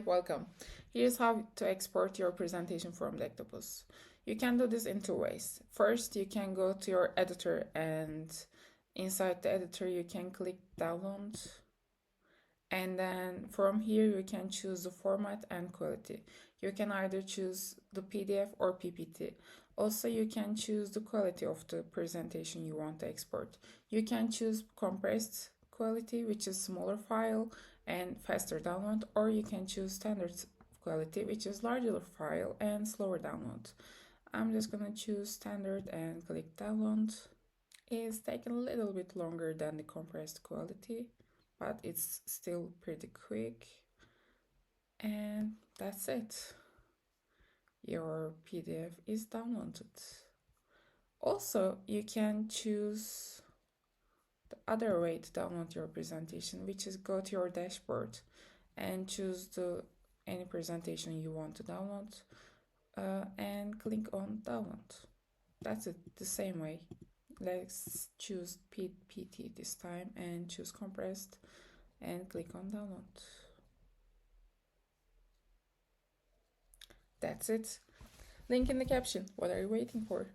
Welcome. Here's how to export your presentation from Decktopus. You can do this in two ways. First, you can go to your editor and inside the editor you can click download, and then from here you can choose the format and quality. You can either choose the PDF or PPT. Also, you can choose the quality of the presentation you want to export. You can choose compressed quality, which is smaller file and faster download, or you can choose standard quality, which is larger file and slower download. I'm just gonna choose standard and click download. It's taking a little bit longer than the compressed quality, but it's still pretty quick. And that's it. Your PDF is downloaded. Also, you can choose the other way to download your presentation, which is go to your dashboard and choose any presentation you want to download and click on download. That's it, the same way. Let's choose PPT this time and choose compressed and click on download. That's it. Link in the caption. What are you waiting for?